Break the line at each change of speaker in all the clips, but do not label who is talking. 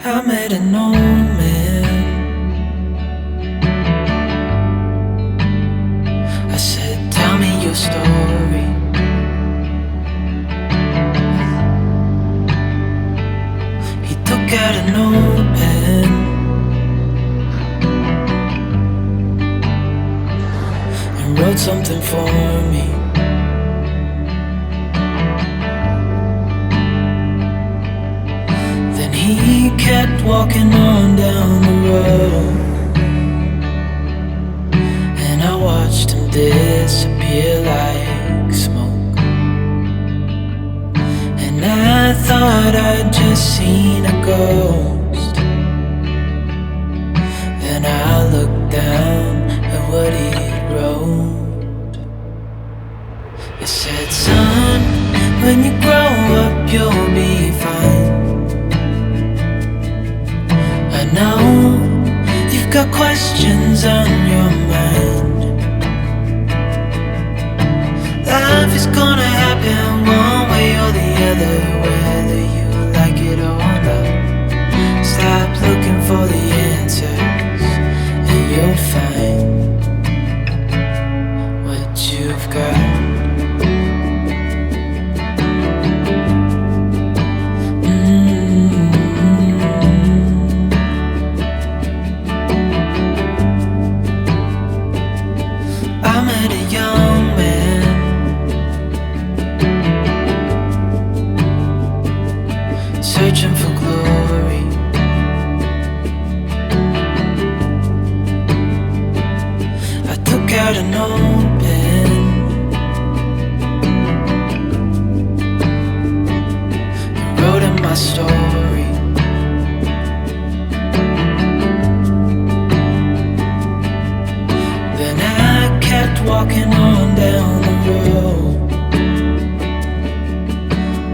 I met an old man. I said, tell me your story. He took out an old pen and wrote something for me. Then he kept walking on down the road, and I watched him disappear like smoke. And I thought I'd just seen a ghost. Then I looked down at what he wrote. It said, son, when you grow up you'll be fine. I know you've got questions on your mind. Life is gonna happen one way or the other, whether you like it or not. Stop looking for the answers and you'll find what you've got. I met a young man. Searching for glory. I took out an old pen and wrote in my story. Then I kept walking on down the road.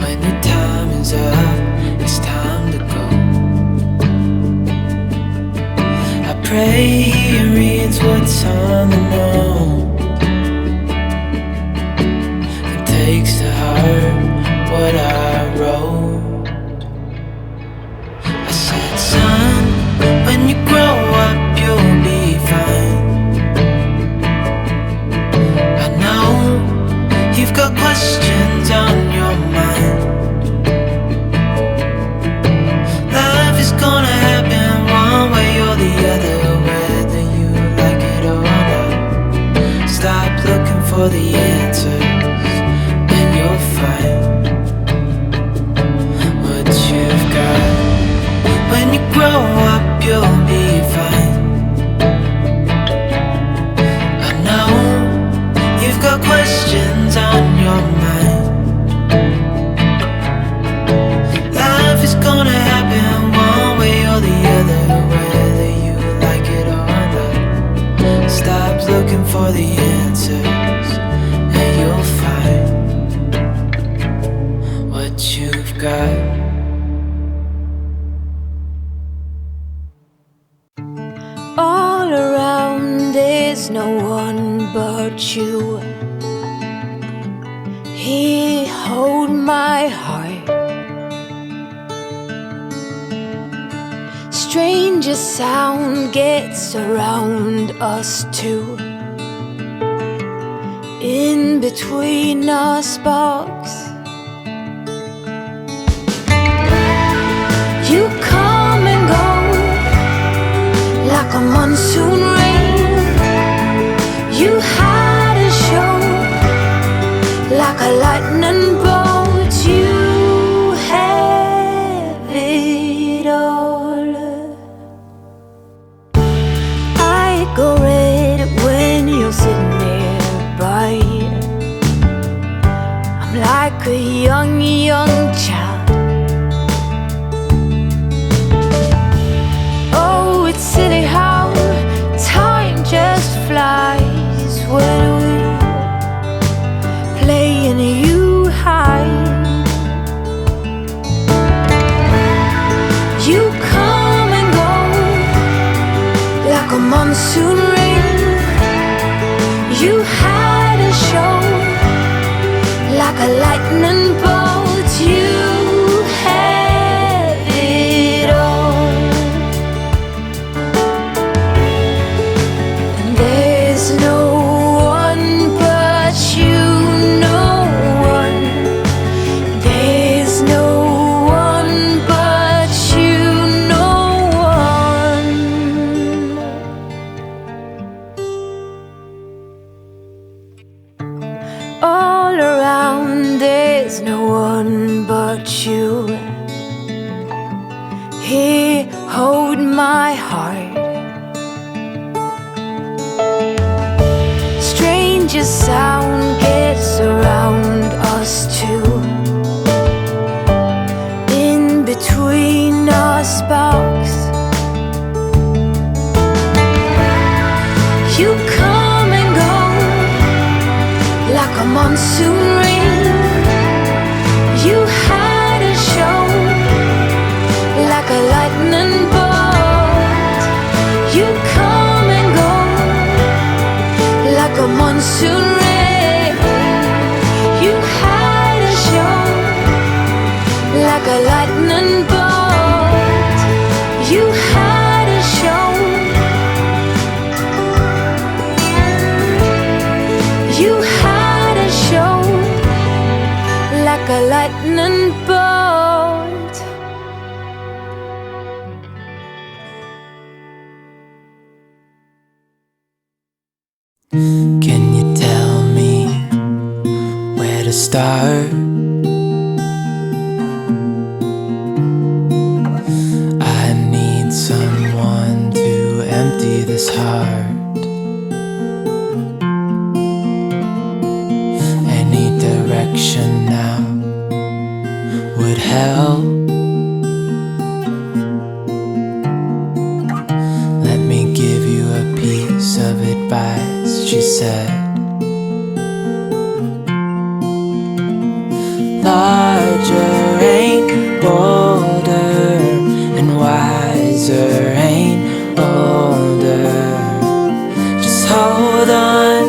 When your time is up, it's time to go. I pray he reads what's on the note and takes to heart what I wrote. I said, son, when you grow up you'll be fine. I know you've got questions on your mind. Life is gonna happen one way or the other, whether you like it or not. Stop looking for the answers and you'll find what you've got. When you grow up you'll be fine. I know you've got questions on your mind. Life is gonna happen one way or the other, whether you like it or not. Stop looking for the answers and you'll find what you've got.
All around there's no one but you. Here, hold my heart. Stranger sound gets around us two. In between our sparks, you come and go like a monsoon rain. You had a show like a lightning bolt. You have it all. I go red when you're sitting nearby. I'm like a young child. Oh, it's silly how time just flies when we're playing you hide. You come and go like a monsoon rain. You had a show like a lightning bolt. You have it all. you. He hold my heart. Stranger sound gets around us too. In between our sparks, you come and go like a monsoon rain. You had a show like a lightning bolt. You come and go like a monsoon rain. You had a show like a lightning bolt. You had a show. You had a show like a lightning bolt.
Can you tell me where to start? I need someone to empty this heart. Any direction now would help. Let me give you a piece of advice, she said. Larger ain't bolder, and wiser ain't older. Just hold on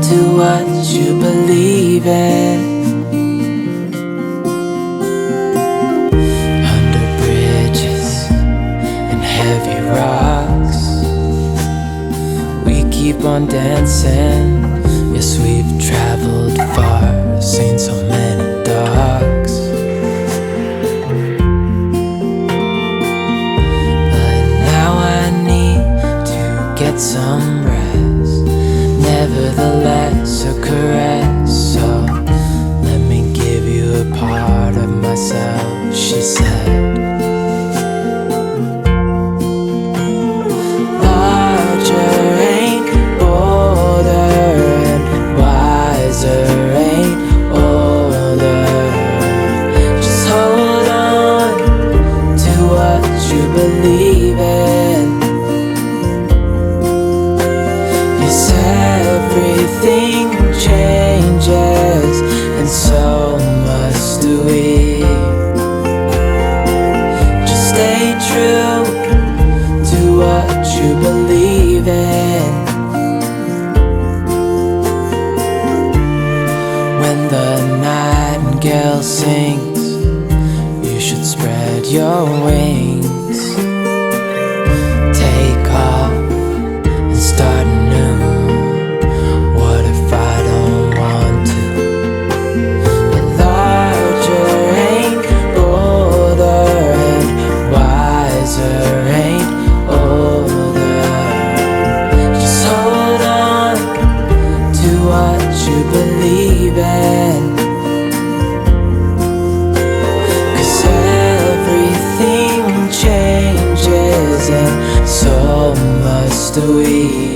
to what you believe in. Under bridges and heavy rocks, we keep on dancing. Yes, we've traveled far, seen so many dogs. But now I need to get some rest. Nevertheless, a caress. So let me give you a part of myself, she said. Larger ain't bolder, and wiser ain't older. Just hold on to what you believe in. Yes, everything changes, and so must we. Just stay true to what you believe in. When the nightingale sings, you should spread your wings. Take off and start anew. What if I don't want to? But larger ain't bolder, and wiser ain't older. Just hold on to what you believe in. 'Cause everything changes, and so must we.